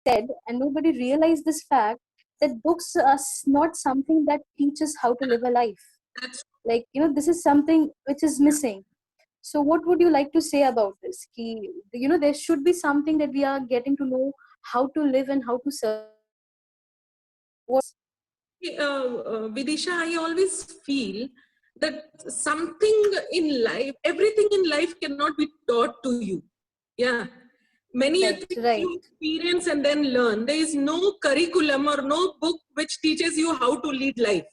said, and nobody realized this fact, that books are not something that teaches how to live a life. That's Like, this is something which is missing. So what would you like to say about this? There should be something that we are getting to know how to live and how to serve. Vidisha, I always feel that something in life, everything in life cannot be taught to you. Yeah. Many things Right. you experience and then learn. There is no curriculum or no book which teaches you how to lead life.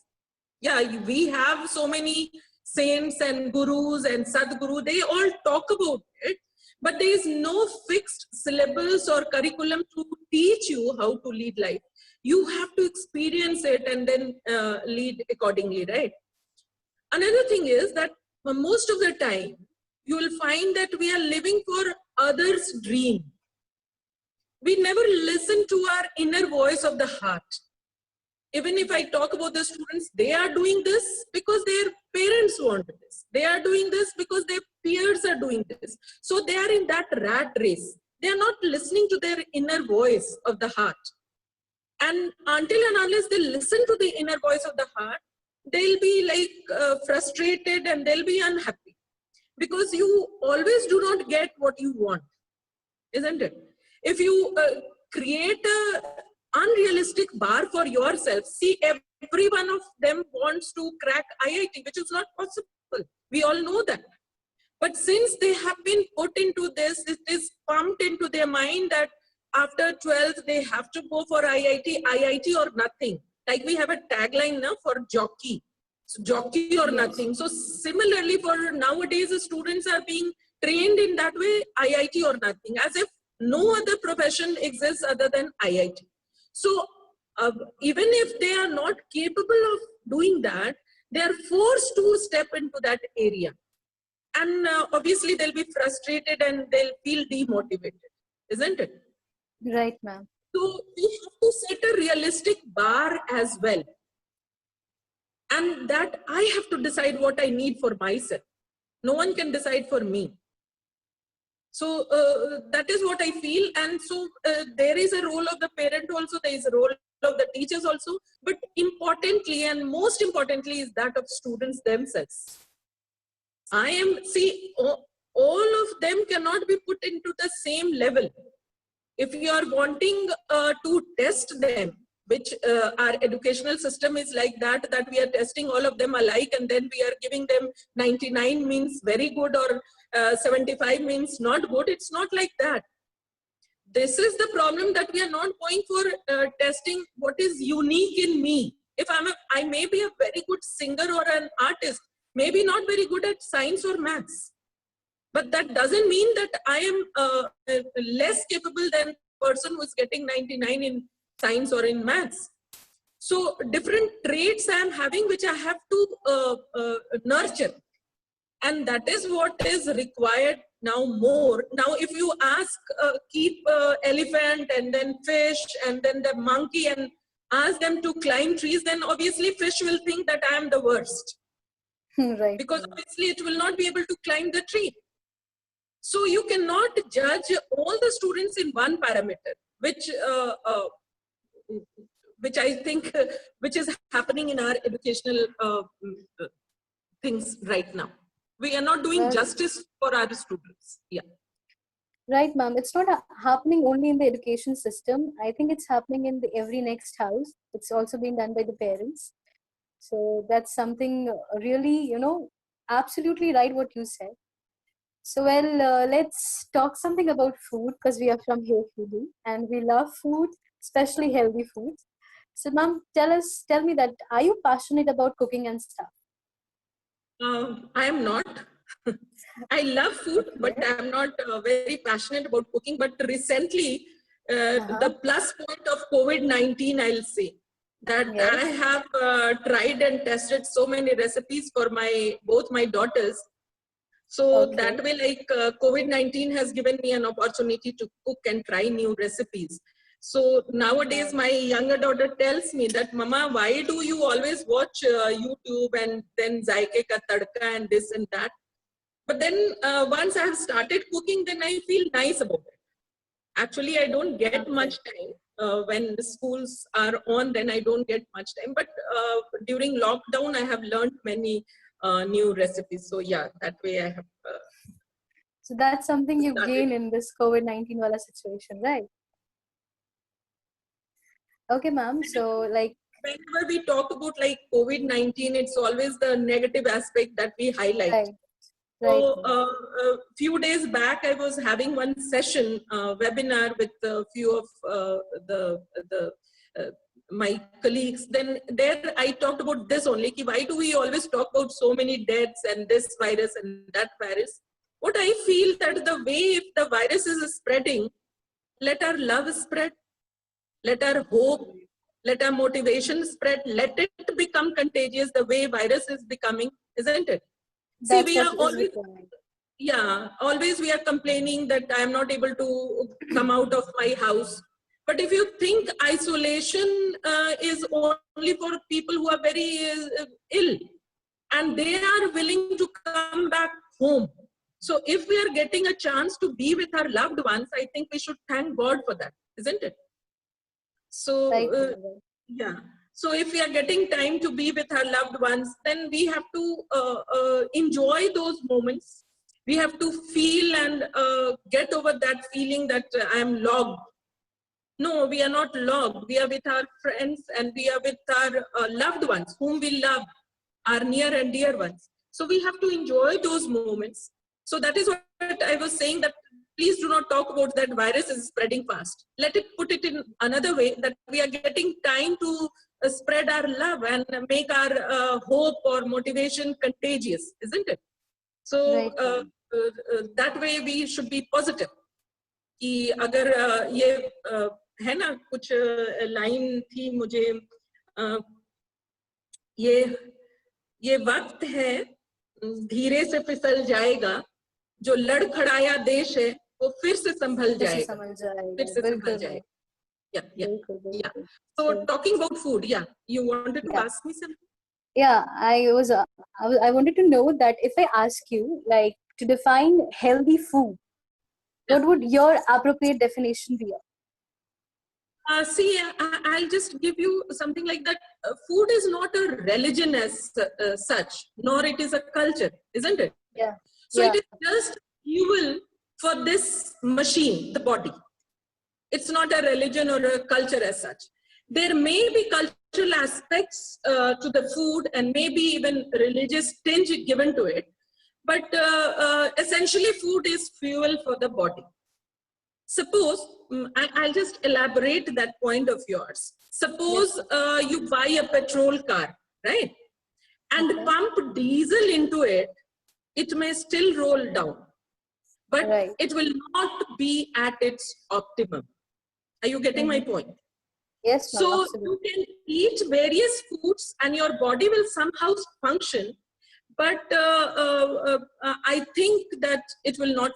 Yeah, we have so many saints and gurus and Sadguru, they all talk about it, but there is no fixed syllabus or curriculum to teach you how to lead life. You have to experience it and then lead accordingly, right? Another thing is that most of the time, you will find that we are living for others' dream. We never listen to our inner voice of the heart. Even if I talk about the students, they are doing this because their parents want this. They are doing this because their peers are doing this. So they are in that rat race. They are not listening to their inner voice of the heart. And until and unless they listen to the inner voice of the heart, they'll be like frustrated and they'll be unhappy. Because you always do not get what you want, isn't it? If you create a unrealistic bar for yourself, see, every one of them wants to crack IIT, which is not possible. We all know that. But since they have been put into this, it is pumped into their mind that after 12th, they have to go for IIT or nothing. Like we have a tagline now for jockey. So jockey or nothing. So similarly, for nowadays, the students are being trained in that way, IIT or nothing, as if no other profession exists other than IIT. So even if they are not capable of doing that, they are forced to step into that area. And obviously they'll be frustrated and they'll feel demotivated, isn't it? Right, ma'am. So we have to set a realistic bar as well. And that I have to decide what I need for myself. No one can decide for me. So that is what I feel. And so there is a role of the parent also, there is a role of the teachers also, but importantly and most importantly is that of students themselves. All of them cannot be put into the same level. If you are wanting to test them, which our educational system is like that we are testing all of them alike and then we are giving them 99 means very good or 75 means not good. It's not like that. This is the problem, that we are not going for testing what is unique in me. If I may be a very good singer or an artist, maybe not very good at science or maths. But that doesn't mean that I am less capable than a person who is getting 99 in science or in maths. So different traits I am having, which I have to nurture. And that is what is required now more. Now, if you ask, keep elephant and then fish and then the monkey and ask them to climb trees, then obviously fish will think that I am the worst. Right. Because obviously it will not be able to climb the tree. So you cannot judge all the students in one parameter, which I think, which is happening in our educational things right now. We are not doing justice for our students. Yeah. Right, ma'am. It's not happening only in the education system. I think it's happening in every next house. It's also being done by the parents. So that's something really, absolutely right what you said. So, well, let's talk something about food, because we are from Hey Foodie and we love food, especially healthy food. So, ma'am, tell me that, are you passionate about cooking and stuff? I am not. I love food, but I'm not very passionate about cooking. But recently, the plus point of COVID-19, I'll say, that I have tried and tested so many recipes for both my daughters. So that way, like COVID-19 has given me an opportunity to cook and try new recipes. So nowadays, my younger daughter tells me that, Mama, why do you always watch YouTube and then Zaike Ka Tadka and this and that? But then once I have started cooking, then I feel nice about it. Actually, I don't get much time. when the schools are on, then I don't get much time. But during lockdown, I have learned many new recipes. So yeah, that way I have. So that's something you Started. gain in this COVID-19 wala situation, right? Okay, ma'am. So like, Whenever we talk about like COVID-19, it's always the negative aspect that we highlight. right, right, So ma'am. a few days back, I was having one session webinar with a few of my colleagues. Then there I talked about this only. Ki why do we always talk about so many deaths and this virus and that virus? What I feel that the way if the virus is spreading, let our love spread, let our hope, let our motivation spread, let it become contagious the way virus is becoming, isn't it? See, That's we what are is always, required. yeah, always we are complaining that I am not able to come out of my house. But if you think isolation is only for people who are very ill and they are willing to come back home. So if we are getting a chance to be with our loved ones, I think we should thank God for that, isn't it? So, Right, ma'am. yeah. So if we are getting time to be with our loved ones, then we have to enjoy those moments. We have to feel and get over that feeling that I am logged. No, we are not logged. We are with our friends and we are with our loved ones whom we love, our near and dear ones. So we have to enjoy those moments. So that is what I was saying, that please do not talk about that virus is spreading fast. Let it put it in another way, that we are getting time to spread our love and make our hope or motivation contagious, isn't it? So Right, ma'am. that way we should be positive. कि अगर ये है ना कुछ line थी मुझे ये वक्त है धीरे से फिसल जाएगा जो लड़खड़ाया देश है वो फिर से संभल फिर से जाएगा समझ जाएगा, फिर से संभल बिल्कुल मैम, जाएगा yeah बिल्कुल yeah बिल्कुल. so So, talking about food, yeah, you wanted to yeah, ask me something? yeah. I wanted to know that if I ask you like to define healthy food, what would your appropriate definition be? See, I'll just give you something like that. Food is not a religion as such, nor it is a culture, isn't it? Yeah. So Yeah. it is just fuel for this machine, the body. It's not a religion or a culture as such. There may be cultural aspects to the food and maybe even religious tinge given to it, but essentially food is fuel for the body. Suppose, I'll just elaborate that point of yours. Suppose you buy a petrol car, right? And Okay. pump diesel into it, it may still roll down, but Right. it will not be at its optimum. Are you getting my point? Yes, ma'am, So absolutely. you can eat various foods and your body will somehow function, but I think that it will not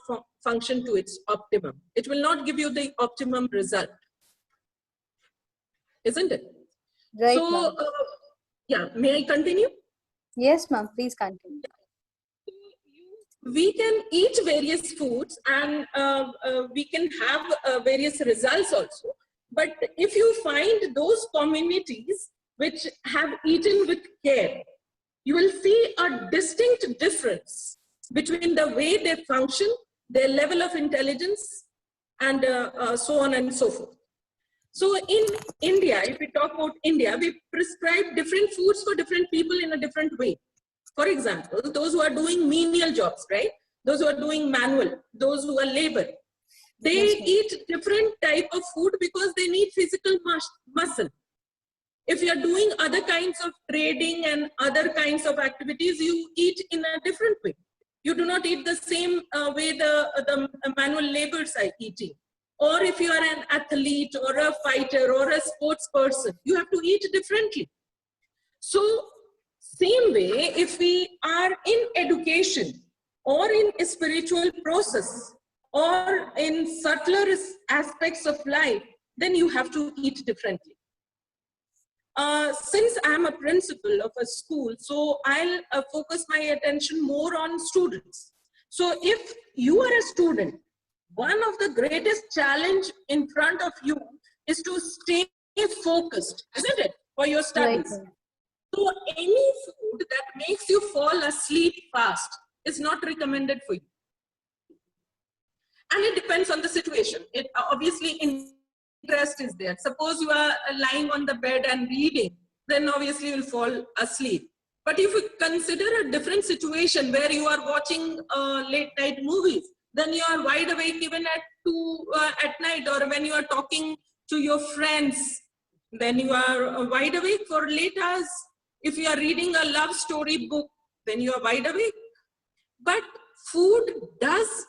function to its optimum. It will not give you the optimum result, isn't it? Right, So, ma'am. yeah, may I continue? Yes, ma'am, please continue. We can eat various foods and we can have various results also. But if you find those communities which have eaten with care, you will see a distinct difference between the way they function, their level of intelligence, and so on and so forth. So in India, if we talk about India, we prescribe different foods for different people in a different way. For example, those who are doing menial jobs, right? Those who are doing manual, those who are labor, they eat different type of food because they need physical muscle. If you're doing other kinds of trading and other kinds of activities, you eat in a different way. You do not eat the same way the manual laborers are eating. Or if you are an athlete or a fighter or a sports person, you have to eat differently. So same way, if we are in education or in a spiritual process or in subtler aspects of life, then you have to eat differently. Since I'm a principal of a school, so I'll focus my attention more on students. So if you are a student, one of the greatest challenge in front of you is to stay focused, isn't it, for your Right, studies. ma'am. So any food that makes you fall asleep fast is not recommended for you. And it depends on the situation. It obviously interest is there. Suppose you are lying on the bed and reading, then obviously you'll fall asleep. But if you consider a different situation where you are watching late night movies, then you are wide awake even at 2 at night, or when you are talking to your friends, then you are wide awake for late hours. If you are reading a love story book, then you are wide awake. But food does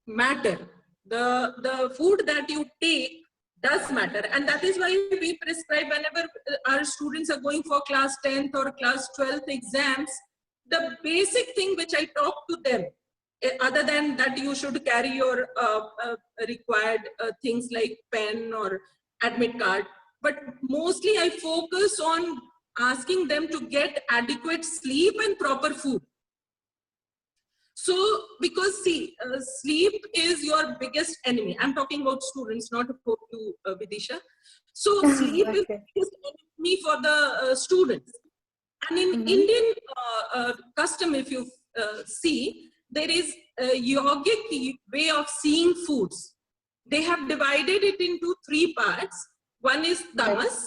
matter. The food that you take does matter, and that is why we prescribe whenever our students are going for class 10th or class 12th exams. The basic thing which I talk to them, other than that you should carry your required things like pen or admit card, but mostly I focus on asking them to get adequate sleep and proper food. So, because see, sleep is your biggest enemy. I'm talking about students, not about you, Vidisha. So, sleep is the Okay. biggest enemy for the students. And in Indian custom, if you see, there is a yogic way of seeing foods. They have divided it into 3 parts. One is tamas,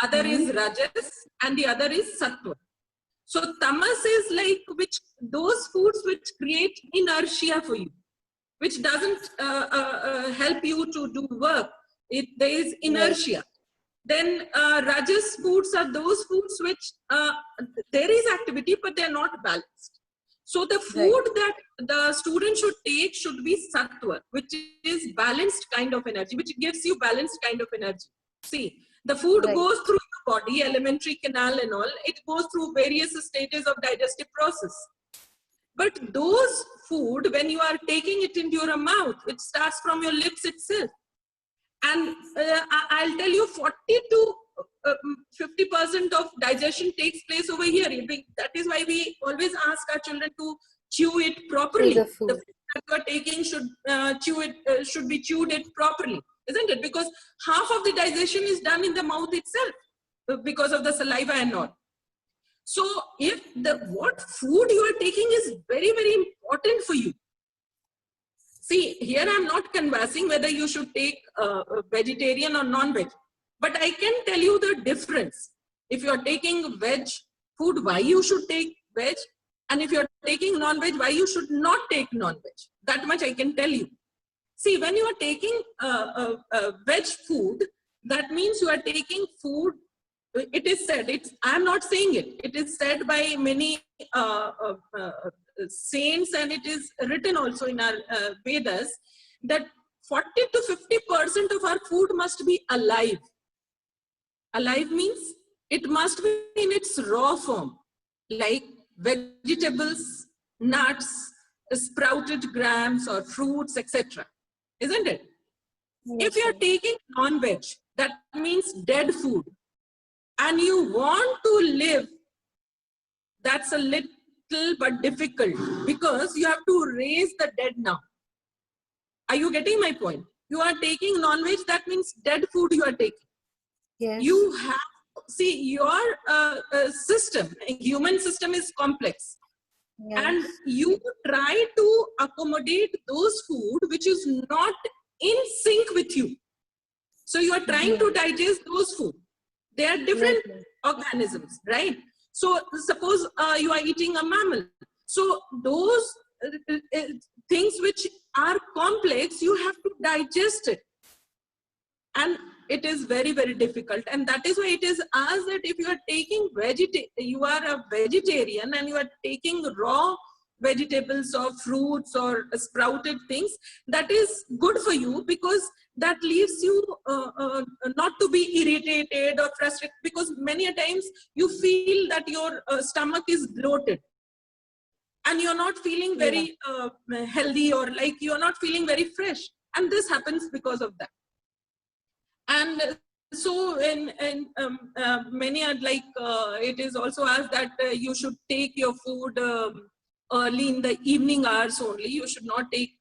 other is rajas, and the other is sattva. So tamas is like those foods which create inertia for you, which doesn't help you to do work. There is inertia. Then rajas foods are those foods which there is activity, but they're not balanced. So the food that the student should take should be sattva, which is balanced kind of energy, which gives you balanced kind of energy. See, the food goes through your body, alimentary canal and all. It goes through various stages of digestive process. But those food, when you are taking it into your mouth, it starts from your lips itself. And I'll tell you, 40 to 50% of digestion takes place over here. That is why we always ask our children to chew it properly. The food that you are taking should be chewed it properly, isn't it? Because half of the digestion is done in the mouth itself because of the saliva and all. So if what food you are taking is very, very important for you. See, here I'm not conversing whether you should take vegetarian or non-veg, but I can tell you the difference. If you are taking veg food, why you should take veg, and if you are taking non-veg, why you should not take non-veg. That much I can tell you. See, when you are taking veg food, that means you are taking food. It is said, I'm not saying it, it is said by many saints, and it is written also in our Vedas, that 40 to 50% of our food must be alive. Alive means it must be in its raw form, like vegetables, nuts, sprouted grams or fruits, etc. Isn't it? If you are taking non-veg, that means dead food, and you want to live, that's a little but difficult, because you have to raise the dead now. Are you getting my point? You are taking non-veg, that means dead food you are taking. Yes. You have, see, your system, human system is complex. Yes. And you try to accommodate those food which is not in sync with you. So you are trying to digest those food. They are different organisms, right? So suppose you are eating a mammal. So those things which are complex, you have to digest it. And it is very, very difficult. And that is why it is asked that if you are taking you are a vegetarian and you are taking raw vegetables or fruits or sprouted things, that is good for you, because that leaves you not to be irritated or frustrated, because many a times you feel that your stomach is bloated and you're not feeling very healthy, or like you're not feeling very fresh, and this happens because of that. And so in many are like it is also asked that you should take your food early in the evening hours only. You should not take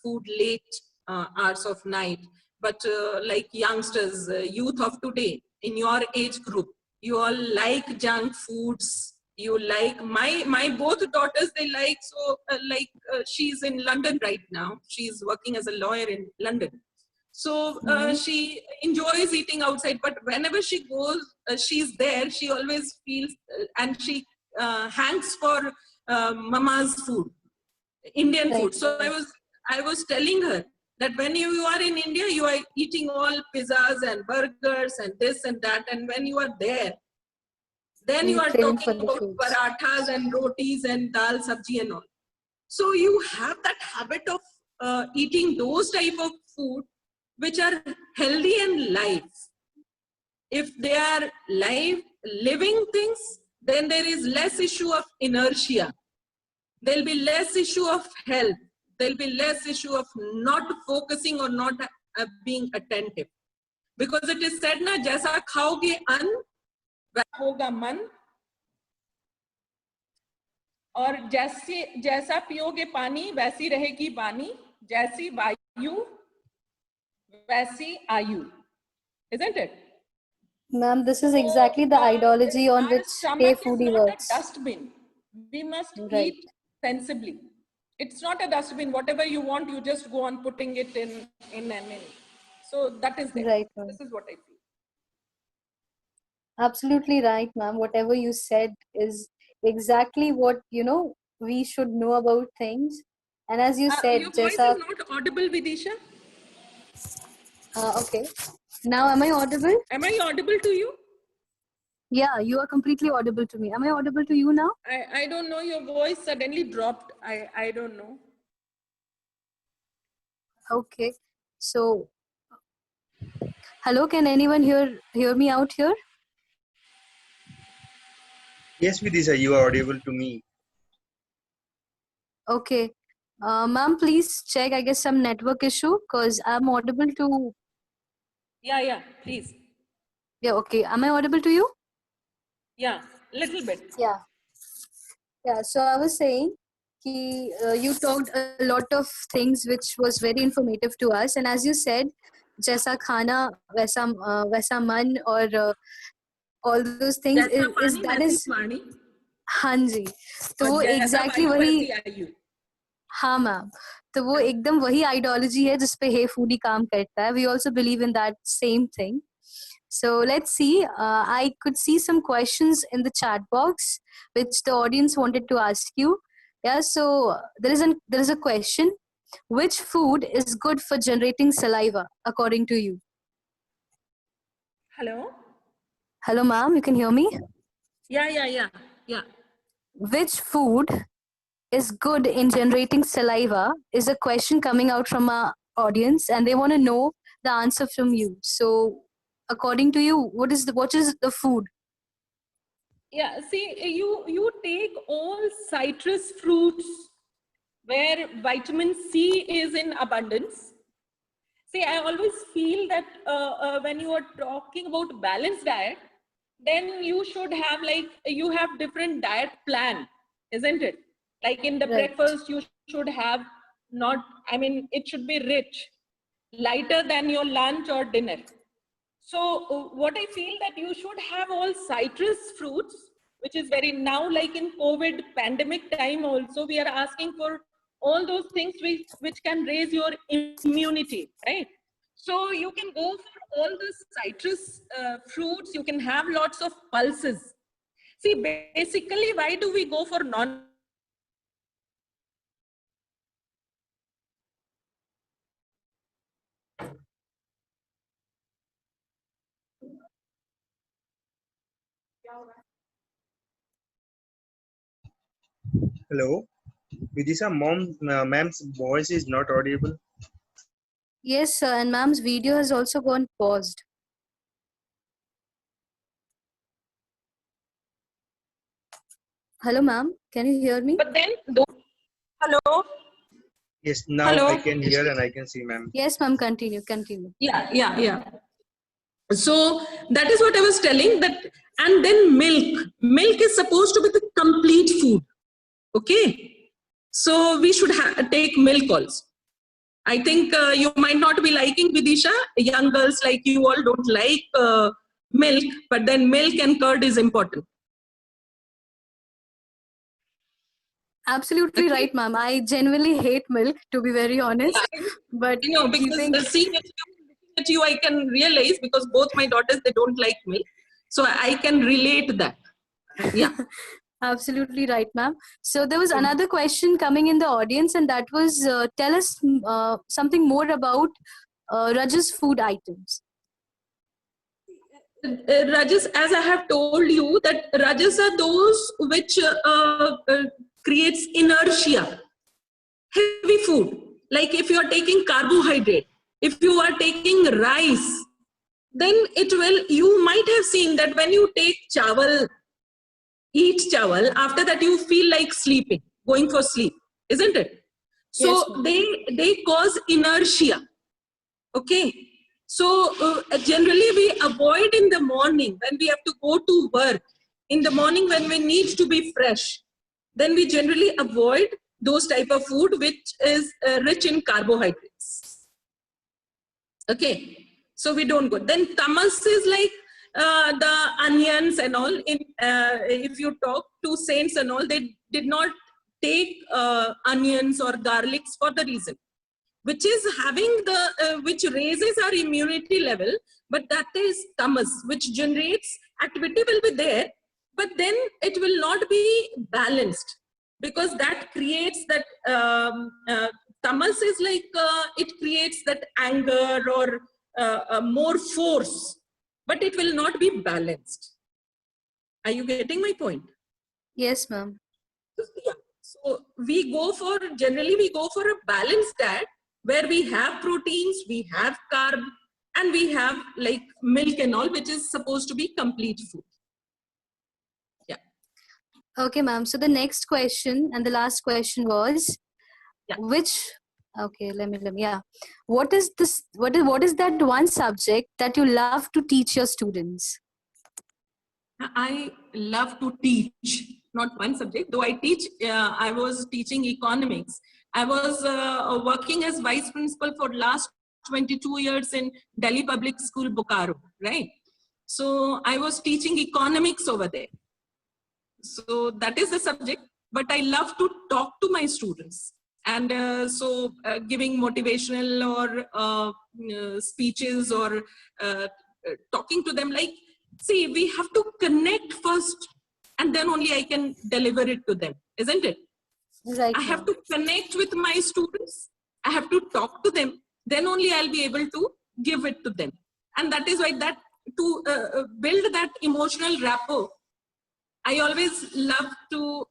food late hours of night, but like youngsters, youth of today, in your age group, you all like junk foods. You like my both daughters, they like, so she's in London right now. She's working as a lawyer in London. So she enjoys eating outside, but whenever she goes, she's there, she always feels, and she hangs for mama's food, Indian Right. food. So I was telling her that when you are in India, you are eating all pizzas and burgers and this and that. And when you are there, then you You're are craving for talking the about foods. parathas and rotis and dal sabji and all. So you have that habit of eating those type of food which are healthy and live. If they are live, living things, then there is less issue of inertia. There'll be less issue of health. There'll be less issue of not focusing or not being attentive. Because it is said, na, jaisa khaoge an, वैसा होगा मन, और जैसा पियोगे पानी वैसी रहेगी वाणी, जैसी वायु वैसी आयु. Isn't it? Ma'am, this is exactly the ideology on our which stomach Hey is Foodie not works. a dustbin. We must Right. eat sensibly. It's not a dustbin. Whatever you want, you just go on putting it in and in. So that is there. Right, ma'am. This is what I feel. Absolutely right, ma'am. Whatever you said is exactly what, we should know about things. And as you said, Your voice is not audible, Vidisha. Okay. Now, am I audible? Am I audible to you? Yeah, you are completely audible to me. Am I audible to you now? I don't know. Your voice suddenly dropped. I don't know. Okay. So, hello, can anyone hear me out here? Yes, Vidisha, you are audible to me. Okay. Ma'am, please check, I guess, some network issue because I'm audible to... Yeah, please. Yeah, okay. Am I audible to you? Yeah, little bit. Yeah. Yeah, so I was saying, you talked a lot of things which was very informative to us. And as you said, jaisa khana, vaisa man, or all those things is that is... हाँ जी, तो वो exactly वही... हाँ ma'am, तो वो एकदम वही ideology है जिसपे हे फूडी काम करता है. We also believe in that same thing. So let's see. I could see some questions in the chat box which the audience wanted to ask you. Yeah, so there is a question. Which food is good for generating saliva according to you? Hello? Hello, ma'am. You can hear me? Yeah. Which food is good in generating saliva is a question coming out from our audience, and they want to know the answer from you. So, according to you, what is the food? Yeah, see, you take all citrus fruits where vitamin C is in abundance. See, I always feel that when you are talking about balanced diet, then you should have you have different diet plan, isn't it? Like in the Right. breakfast, you should have it should be rich, lighter than your lunch or dinner. So what I feel that you should have all citrus fruits, which is very now, like in COVID pandemic time also, we are asking for all those things which can raise your immunity, right? So you can go for all the citrus fruits. You can have lots of pulses. See, basically, why do we go for non? Hello, Vidisha, ma'am's voice is not audible. Yes, sir, and ma'am's video has also gone paused. Hello, ma'am. Can you hear me? But then, hello. Yes, now Hello? I can hear and I can see, ma'am. Yes, ma'am. Continue. Yeah. So that is what I was telling that. And then milk is supposed to be the complete food. Okay. So we should take milk also. I think you might not be liking Vidisha. Young girls like you all don't like milk, but then milk and curd is important. Absolutely Okay. right, ma'am. I genuinely hate milk, to be very honest. But You know, because keeping seeing at you, I can realize, because both my daughters, they don't like milk. So I can relate that. Yeah. absolutely right, ma'am. So there was another question coming in the audience, and that was tell us something more about Raj's food items. Rajas, as I have told you, that Rajas are those which creates inertia. Heavy food, like if you are taking carbohydrate, if you are taking rice, then it will, you might have seen that when you take chawal, eat chawal, after that you feel like sleeping, going for sleep, isn't it? So Yes, they cause inertia. Okay. So generally we avoid in the morning when we have to go to work. In the morning when we need to be fresh, then we generally avoid those type of food which is rich in carbohydrates. Okay. So we don't go. Then tamas is like the onions and all. If you talk to saints and all, they did not take onions or garlics for the reason, which is having the which raises our immunity level, but that is tamas, which generates activity will be there, but then it will not be balanced, because that creates that tamas is like it creates that anger or more force, but it will not be balanced. Are you getting my point? yes, ma'am. Yeah. So we go for, generally we go for a balanced diet where we have proteins, we have carb, and we have like milk and all, which is supposed to be complete food. Yeah. Okay, ma'am. So the next question and the last question was, Yeah. okay, let me, yeah. What is this, what is that one subject that you love to teach your students? I love to teach, not one subject, though I teach, I was teaching economics. I was working as vice principal for last 22 years in Delhi Public School, Bokaro, right? So I was teaching economics over there. So that is the subject, but I love to talk to my students. And giving motivational or speeches or talking to them, like, see, we have to connect first, and then only I can deliver it to them, isn't it? Right, I have ma'am. to connect with my students. I have to talk to them. Then only I'll be able to give it to them. And that is why that to build that emotional rapport, I always love to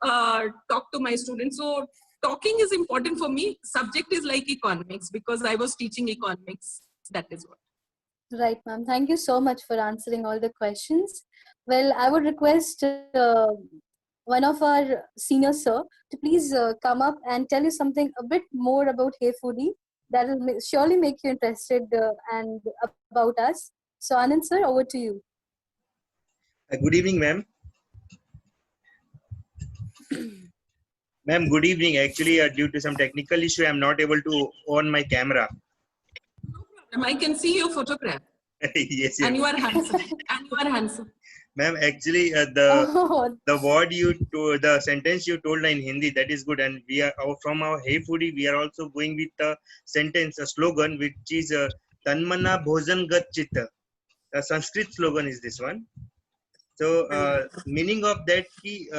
talk to my students. So talking is important for me. Subject is like economics, because I was teaching economics. That is what. Right, ma'am. Thank you so much for answering all the questions. Well, I would request one of our senior sir to please come up and tell you something a bit more about Hey Foodie. That will surely make you interested and about us. So Anand sir, over to you. Good evening, ma'am. Ma'am, good evening. Actually, due to some technical issue, I'm not able to on my camera. No problem. I can see your photograph. Yes, And yes. you are handsome. And you are handsome. Ma'am, actually, Oh, the word you to the sentence you told in Hindi, that is good, and we are from our Hey Foodie, we are also going with the sentence, a slogan which is Tanmana Bhojan Gat Chitta. The Sanskrit slogan is this one. So meaning of that कि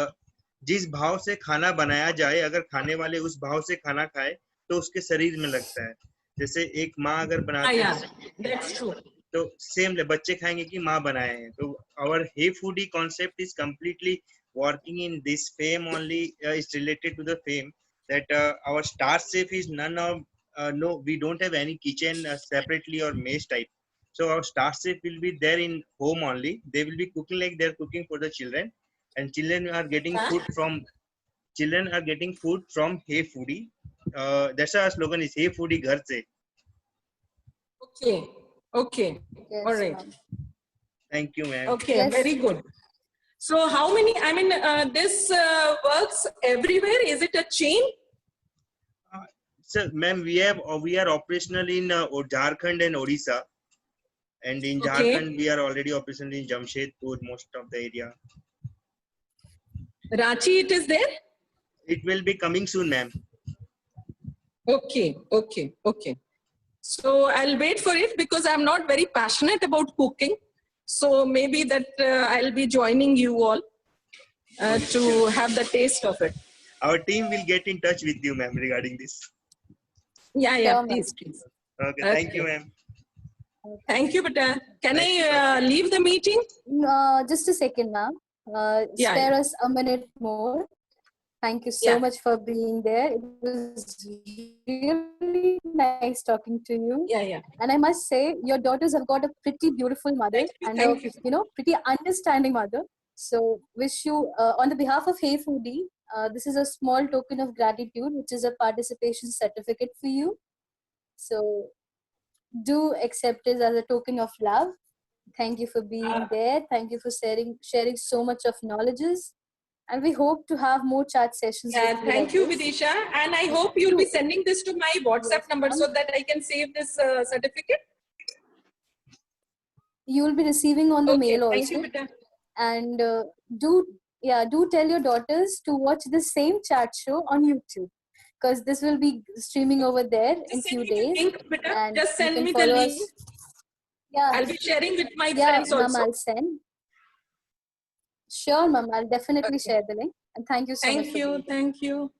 जिस भाव से खाना बनाया जाए, अगर खाने वाले उस भाव से खाना खाए तो उसके शरीर में लगता है. जैसे एक माँ अगर बनाते Yeah, हैं that's true. तो सेम बच्चे खाएंगे कि माँ बनाए हैं. तो our Hey Foodie concept is completely working in this fame only. Is related to the fame that our star chef is none of no, we don't have any kitchen separately or mess type. So our star chef will be there in home only. They will be cooking like they're cooking for the children, and children are getting food from Hey Foodie. That's our slogan is Hey Foodie Ghar Se. Okay. Okay. yes, All right. ma'am. Thank you, ma'am. Okay. Yes. Very good. So how many, I mean, this works everywhere. Is it a chain? So, ma'am, we are operational in Jharkhand and Odisha, and in Okay. Jharkhand we are already operational in Jamshedpur, most of the area. Ranchi, it is there? It will be coming soon, ma'am. Okay, okay, okay. So I'll wait for it because I'm not very passionate about cooking. So maybe that I'll be joining you all to have the taste of it. Our team will get in touch with you, ma'am, regarding this. Yeah, yeah, Sure, ma'am. please, please. Okay, thank you, Okay. ma'am. Thank you, Bata. Can Thank you, I leave the meeting? Just a second, ma'am. Yeah, Spare yeah. us a minute more. Thank you so Yeah. much for being there. It was really nice talking to you. Yeah, yeah. And I must say, your daughters have got a pretty beautiful mother and Thank you. a pretty understanding mother. So, wish you, on the behalf of Hey Foodie, this is a small token of gratitude, which is a participation certificate for you. So, do accept it as a token of love. Thank you for being there. Thank you for sharing so much of knowledges. And we hope to have more chat sessions Yeah, with you. thank like you, this. Vidisha. And I hope you'll be sending this to my WhatsApp Yes, number ma'am. so that I can save this certificate. You will be receiving on the Okay, mail thank you, also. Bata. And do tell your daughters to watch the same chat show on YouTube, because this will be streaming over there in Just few send me the days. link, Bata. And Just you send can me the follow link. us. Yeah, I'll be sharing with my yeah, friends ma'am, also. I'll send. Sure, ma'am, I'll definitely Okay. share the link. And thank you so much Thank for you, being here. thank you.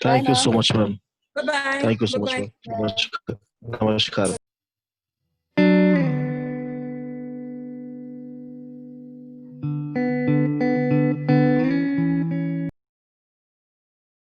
Bye, Thank you ma'am. so much, ma'am. Bye-bye. Thank you so much, Bye-bye. ma'am. Namaskar. Namaskar.